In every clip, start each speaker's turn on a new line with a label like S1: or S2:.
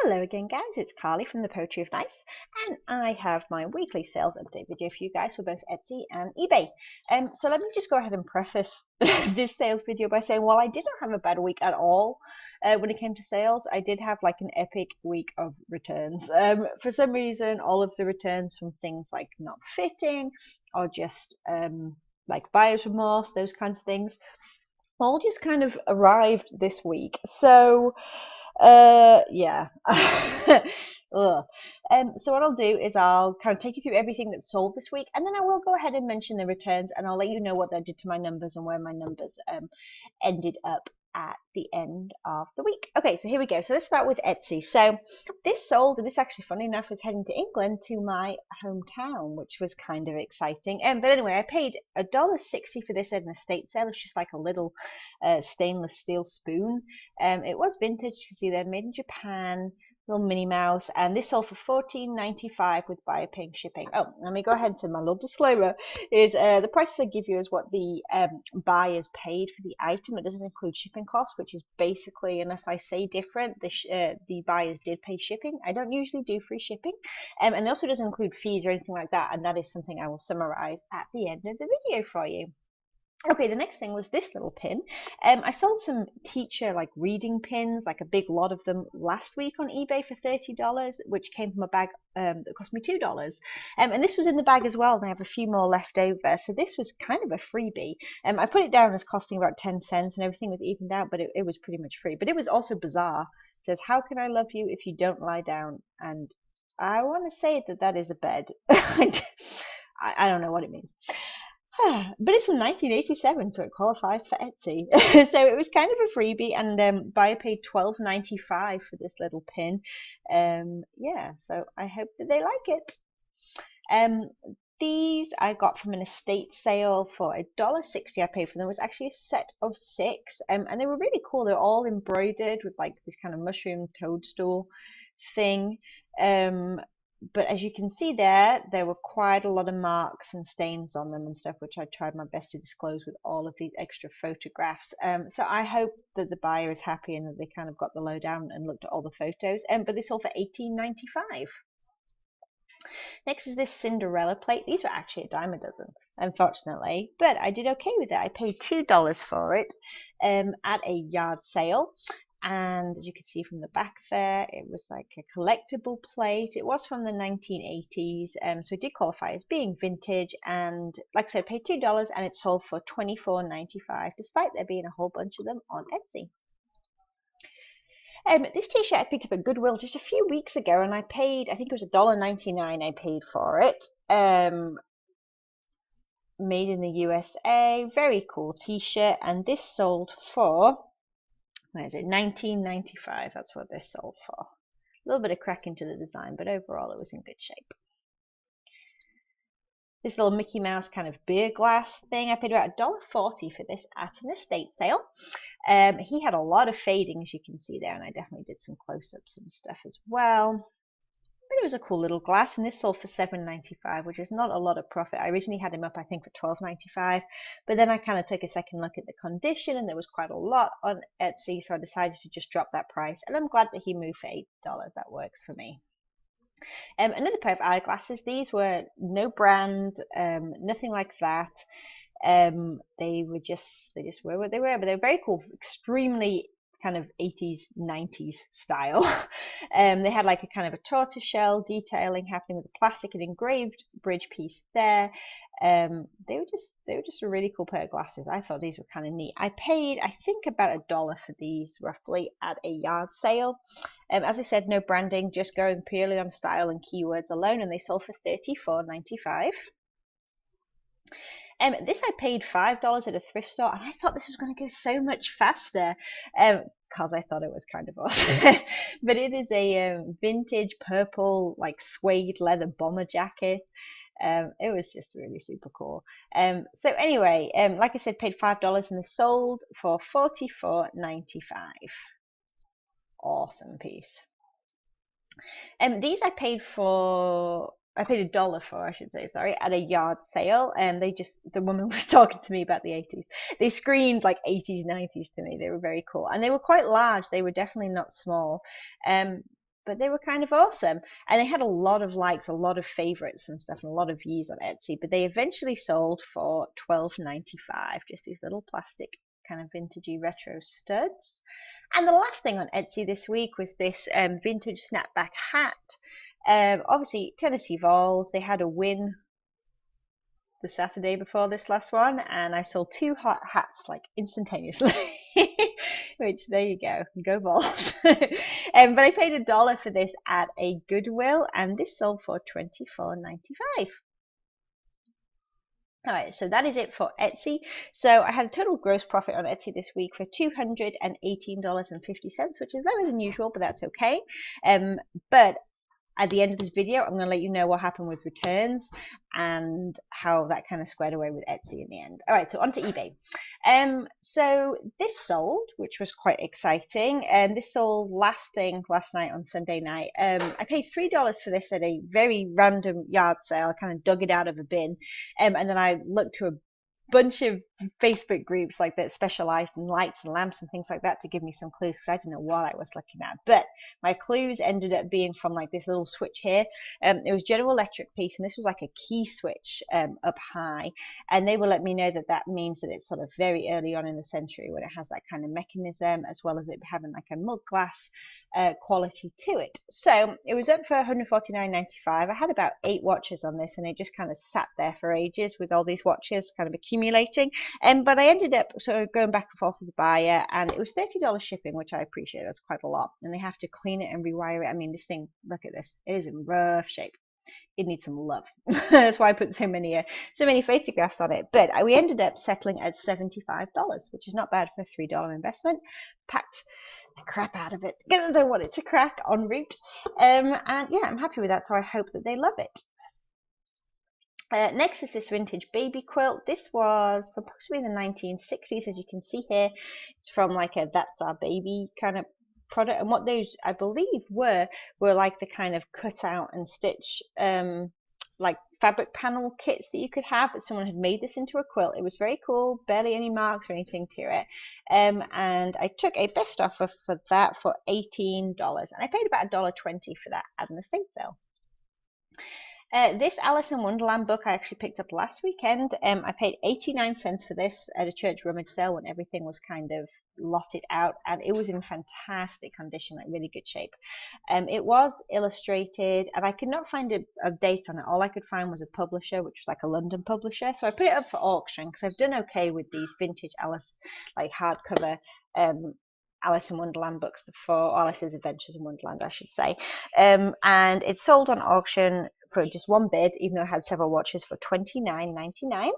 S1: Hello again, guys. It's Carly from the Poetry of Nice, and I have my weekly sales update video for you guys for both Etsy and eBay. So let me just go ahead and preface this sales video by saying, while I didn't have a bad week at all when it came to sales, I did have like an epic week of returns. For some reason, all of the returns from things like not fitting or just like buyer's remorse, those kinds of things, all just kind of arrived this week. So yeah. Ugh. So what I'll do is I'll kind of take you through everything that's sold this week, and then I will go ahead and mention the returns, and I'll let you know what that did to my numbers and where my numbers ended up at the end of the week. Okay, so here we go. So let's start with Etsy. So this sold, and this actually, funny enough, is heading to England, to my hometown, which was kind of exciting. But anyway, I paid $1.60 for this at an estate sale. It's just like a little stainless steel spoon. It was vintage. You can see they're made in Japan. Little Minnie Mouse, and this sold for $14.95 with buyer paying shipping. Oh, let me go ahead and say my little disclaimer is the prices I give you is what the buyers paid for the item. It doesn't include shipping costs, which is basically, unless I say different, the buyers did pay shipping. I don't usually do free shipping, and it also doesn't include fees or anything like that, and that is something I will summarize at the end of the video for you. Okay, the next thing was this little pin. I sold some teacher like reading pins, like a big lot of them last week on eBay for $30, which came from a bag that cost me $2. And this was in the bag as well, and I have a few more left over. So this was kind of a freebie. I put it down as costing about 10 cents and everything was evened out, but it was pretty much free. But it was also bizarre. It says, "How can I love you if you don't lie down?" And I want to say that is a bed. I don't know what it means. But it's from 1987, so it qualifies for Etsy. So it was kind of a freebie, and buyer paid $12.95 for this little pin. Yeah, so I hope that they like it. These I got from an estate sale for $1.60. I paid for them. It was actually a set of 6, and they were really cool. They're all embroidered with like this kind of mushroom toadstool thing. But as you can see there were quite a lot of marks and stains on them and stuff, which I tried my best to disclose with all of these extra photographs. So I hope that the buyer is happy and that they kind of got the lowdown and looked at all the photos. But this all for $18.95. Next is this Cinderella plate. These were actually a dime a dozen, unfortunately, but I did okay with it. I paid $2 for it at a yard sale. And as you can see from the back there, it was like a collectible plate. It was from the 1980s, so it did qualify as being vintage. And like I said, paid $2, and it sold for $24.95, despite there being a whole bunch of them on Etsy. This t-shirt I picked up at Goodwill just a few weeks ago, and I paid, I think it was $1.99 I paid for it. Made in the USA, very cool t-shirt, and this sold for, where is it, $19.95. That's what this sold for. A little bit of crack into the design, but overall it was in good shape. This little Mickey Mouse kind of beer glass thing, I paid about $1.40 for this at an estate sale. He had a lot of fading, as you can see there, and I definitely did some close-ups and stuff as well. But it was a cool little glass, and this sold for $7.95, which is not a lot of profit. I originally had him up, I think, for $12.95, but then I kind of took a second look at the condition, and there was quite a lot on Etsy, so I decided to just drop that price, and I'm glad that he moved for $8. That works for me. Another pair of eyeglasses. These were no brand, nothing like that. They just were what they were, but they were very cool, extremely kind of 80s 90s style. They had like a kind of a tortoiseshell detailing happening with a plastic and engraved bridge piece there. They were just a really cool pair of glasses. I thought these were kind of neat. I paid, I think, about $1 for these roughly at a yard sale. As I said, no branding, just going purely on style and keywords alone, and they sold for $34.95. This I paid $5 at a thrift store, and I thought this was going to go so much faster because I thought it was kind of awesome. But it is a vintage purple, like suede leather bomber jacket. It was just really super cool. So anyway, like I said, paid $5, and this sold for $44.95. Awesome piece. These I paid $1 for, I should say, sorry, at a yard sale, and the woman was talking to me about the 80s. They screamed like 80s, 90s to me. They were very cool, and they were quite large. They were definitely not small. but they were kind of awesome. And they had a lot of likes, a lot of favorites and stuff, and a lot of views on Etsy. But they eventually sold for $12.95, just these little plastic kind of vintagey retro studs. And the last thing on Etsy this week was this vintage snapback hat. Obviously, Tennessee Vols, they had a win the Saturday before this last one, and I sold 2 hot hats like instantaneously. Which, there you go Vols. But I paid $1 for this at a Goodwill, and this sold for $24.95. All right, so that is it for Etsy. So I had a total gross profit on Etsy this week for $218.50, which is lower than usual, but that's okay. But at the end of this video, I'm going to let you know what happened with returns and how that kind of squared away with Etsy in the end. All right, so on to eBay. So this sold, which was quite exciting. This sold last night on Sunday night. I paid $3 for this at a very random yard sale. I kind of dug it out of a bin. And then I looked to a bunch of Facebook groups like that specialized in lights and lamps and things like that to give me some clues, because I didn't know what I was looking at. But my clues ended up being from like this little switch here. It was General Electric piece, and this was like a key switch up high, and they will let me know that that means that it's sort of very early on in the century when it has that kind of mechanism, as well as it having like a mud glass quality to it. So it was up for $149.95. I had about 8 watches on this, and it just kind of sat there for ages with all these watches kind of accumulating. But I ended up sort of going back and forth with the buyer, and it was $30 shipping, which I appreciate. That's quite a lot. And they have to clean it and rewire it. I mean, this thing, look at this. It is in rough shape. It needs some love. That's why I put so many photographs on it. But we ended up settling at $75, which is not bad for a $3 investment. Packed the crap out of it because I don't want it to crack en route. And yeah, I'm happy with that. So I hope that they love it. Next is this vintage baby quilt. This was from possibly the 1960s, as you can see here. It's from like a That's Our Baby kind of product, and what those I believe were like the kind of cut out and stitch like fabric panel kits that you could have, but someone had made this into a quilt. It was very cool, barely any marks or anything to it. And I took a best offer for that for $18, and I paid about $1.20 for that at an estate sale. This Alice in Wonderland book I actually picked up last weekend. I paid 89 cents for this at a church rummage sale when everything was kind of lotted out, and it was in fantastic condition, like really good shape. It was illustrated, and I could not find a date on it. All I could find was a publisher, which was like a London publisher. So I put it up for auction because I've done okay with these vintage Alice, like hardcover Alice in Wonderland books before, or Alice's Adventures in Wonderland, I should say. And it sold on auction for just one bid, even though it had several watches, for $29.99.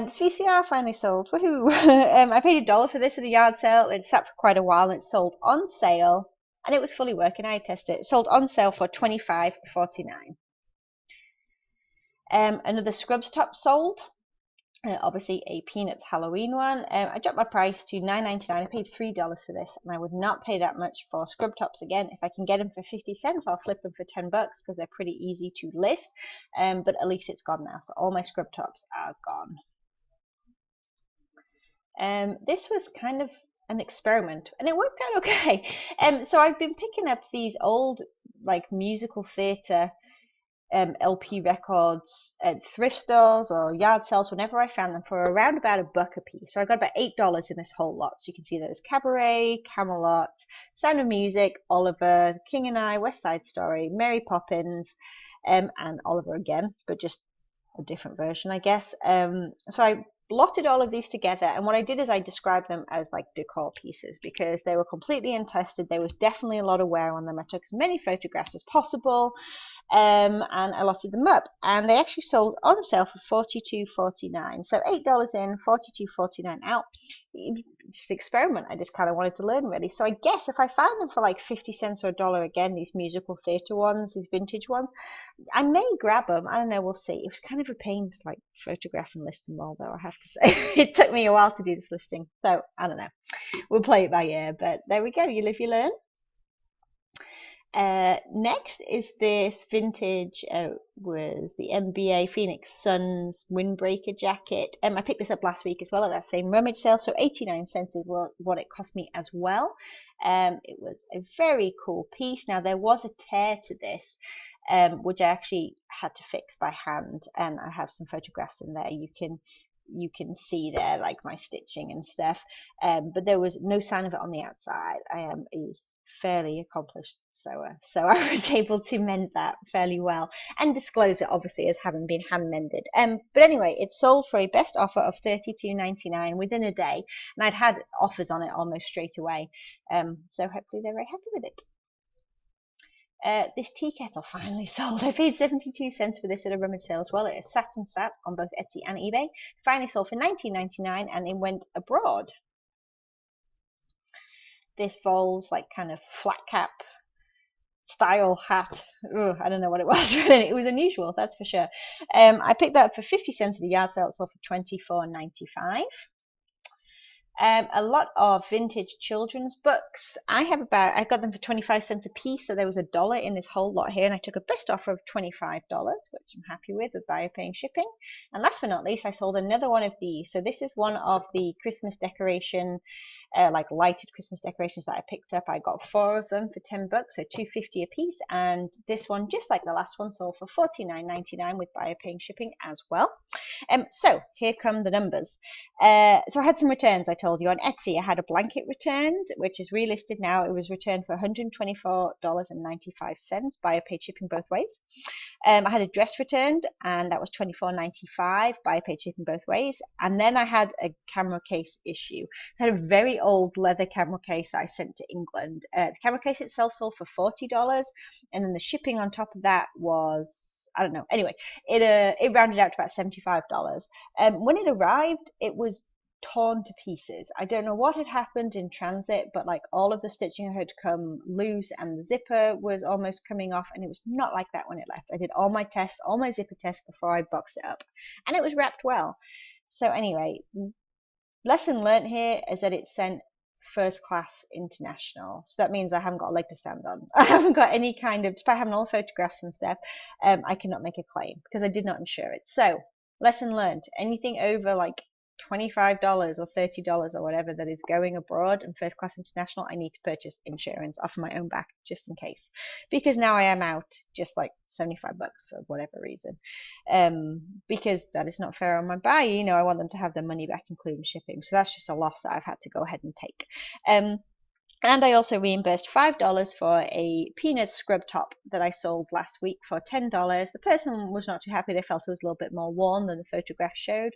S1: This VCR finally sold. Woohoo! I paid $1 for this at a yard sale. It sat for quite a while, and it sold on sale, and it was fully working. I tested it. It sold on sale for $25.49. Another Scrubs top sold. Obviously a Peanuts Halloween one. I dropped my price to $9.99. I paid $3 for this, and I would not pay that much for scrub tops again. If I can get them for 50 cents, I'll flip them for $10 because they're pretty easy to list. But at least it's gone now, so all my scrub tops are gone. This was kind of an experiment, and it worked out okay. So I've been picking up these old like musical theatre LP records at thrift stores or yard sales whenever I found them for around about $1 a piece. So I got about $8 in this whole lot. So you can see there's Cabaret, Camelot, Sound of Music, Oliver, King and I, West Side Story, Mary Poppins, and Oliver again, but just a different version, I guess. So I blotted all of these together, and what I did is I described them as like decor pieces because they were completely untested. There was definitely a lot of wear on them. I took as many photographs as possible, and I lotted them up, and they actually sold on sale for $42.49. So $8 in, $42.49 out. It's an experiment. I just kind of wanted to learn, really. So I guess if I found them for like 50 cents or $1 again, these musical theatre ones, these vintage ones, I may grab them. I don't know. We'll see. It was kind of a pain to like photograph and list them all, though, I have to say. It took me a while to do this listing. So I don't know. We'll play it by ear. But there we go. You live, you learn. Next is this vintage, was the NBA Phoenix Suns windbreaker jacket. I picked this up last week as well at that same rummage sale, so 89 cents is what it cost me as well. It was a very cool piece. Now there was a tear to this, which I actually had to fix by hand, and I have some photographs in there. You can see there like my stitching and stuff, but there was no sign of it on the outside. I am a fairly accomplished sewer, so I was able to mend that fairly well and disclose it obviously as having been hand mended. But anyway, it sold for a best offer of $32.99 within a day, and I'd had offers on it almost straight away, so hopefully they're very happy with it. This tea kettle finally sold. I paid 72 cents for this at a rummage sale as well. It has sat on both Etsy and eBay. Finally sold for $19.99, and it went abroad. This Vols like kind of flat cap style hat. Ugh, I don't know what it was, but it was unusual, that's for sure. I picked that up for 50 cents at a yard sale. It sold for $24.95. A lot of vintage children's books. I got them for 25 cents a piece, so there was $1 in this whole lot here, and I took a best offer of $25, which I'm happy with buyer paying shipping. And last but not least, I sold another one of these. So this is one of the Christmas decoration, like lighted Christmas decorations that I picked up. I got 4 of them for $10, so $2.50 a piece. And this one, just like the last one, sold for $49.99 with buyer paying shipping as well. So here come the numbers. So I had some returns. I told you on Etsy I had a blanket returned, which is relisted now. It was returned for $124.95. Buyer paid shipping both ways. I had a dress returned, and that was $24.95. Buyer paid shipping both ways. And then I had a camera case issue. I had a very old leather camera case that I sent to England. The camera case itself sold for $40, and then the shipping on top of that was, I don't know. Anyway, it rounded out to about $75. When it arrived, it was torn to pieces. I don't know what had happened in transit, but like all of the stitching had come loose, and the zipper was almost coming off, and it was not like that when it left. I did all my tests, all my zipper tests before I boxed it up, and it was wrapped well. So anyway, lesson learned here is that it's sent first class international, so that means I haven't got a leg to stand on. I haven't got any kind of, despite having all the photographs and stuff, I cannot make a claim because I did not insure it. So lesson learned, anything over like $25 or $30 or whatever that is going abroad and first class international, I need to purchase insurance off of my own back just in case, because now I am out just like $75 for whatever reason, because that is not fair on my buyer. You know, I want them to have their money back including shipping, so that's just a loss that I've had to go ahead and take. And I also reimbursed $5 for a peanut scrub top that I sold last week for $10. The person was not too happy. They felt it was a little bit more worn than the photograph showed,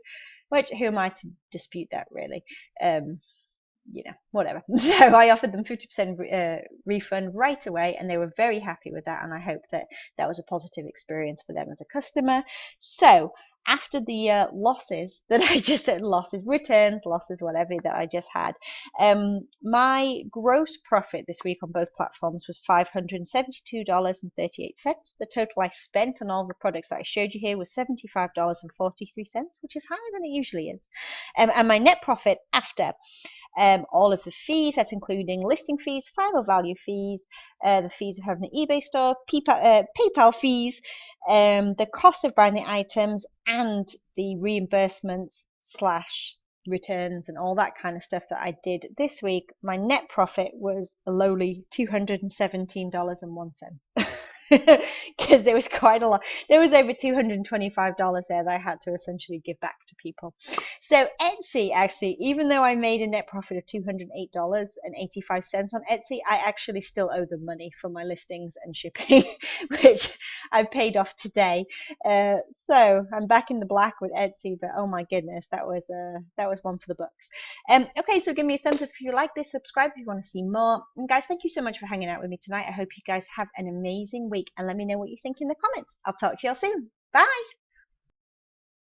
S1: which who am I to dispute that, really? You know, whatever. So I offered them 50% refund right away, and they were very happy with that, and I hope that that was a positive experience for them as a customer. So after the losses that I just said, returns, whatever that I just had, my gross profit this week on both platforms was $572.38. The total I spent on all the products that I showed you here was $75.43, which is higher than it usually is. And my net profit after all of the fees, that's including listing fees, final value fees, the fees of having an eBay store, PayPal fees, the cost of buying the items, and the reimbursements / returns and all that kind of stuff that I did this week. My net profit was a lowly $217.01. Because there was quite a lot. There was over $225 there that I had to essentially give back to people. So Etsy, actually, even though I made a net profit of $208.85 on Etsy, I actually still owe them money for my listings and shipping, which I paid off today. So I'm back in the black with Etsy, but oh my goodness, that was one for the books. Okay, so give me a thumbs up if you like this, subscribe if you want to see more. And guys, thank you so much for hanging out with me tonight. I hope you guys have an amazing week, and let me know what you think in the comments. I'll talk to you all soon. Bye.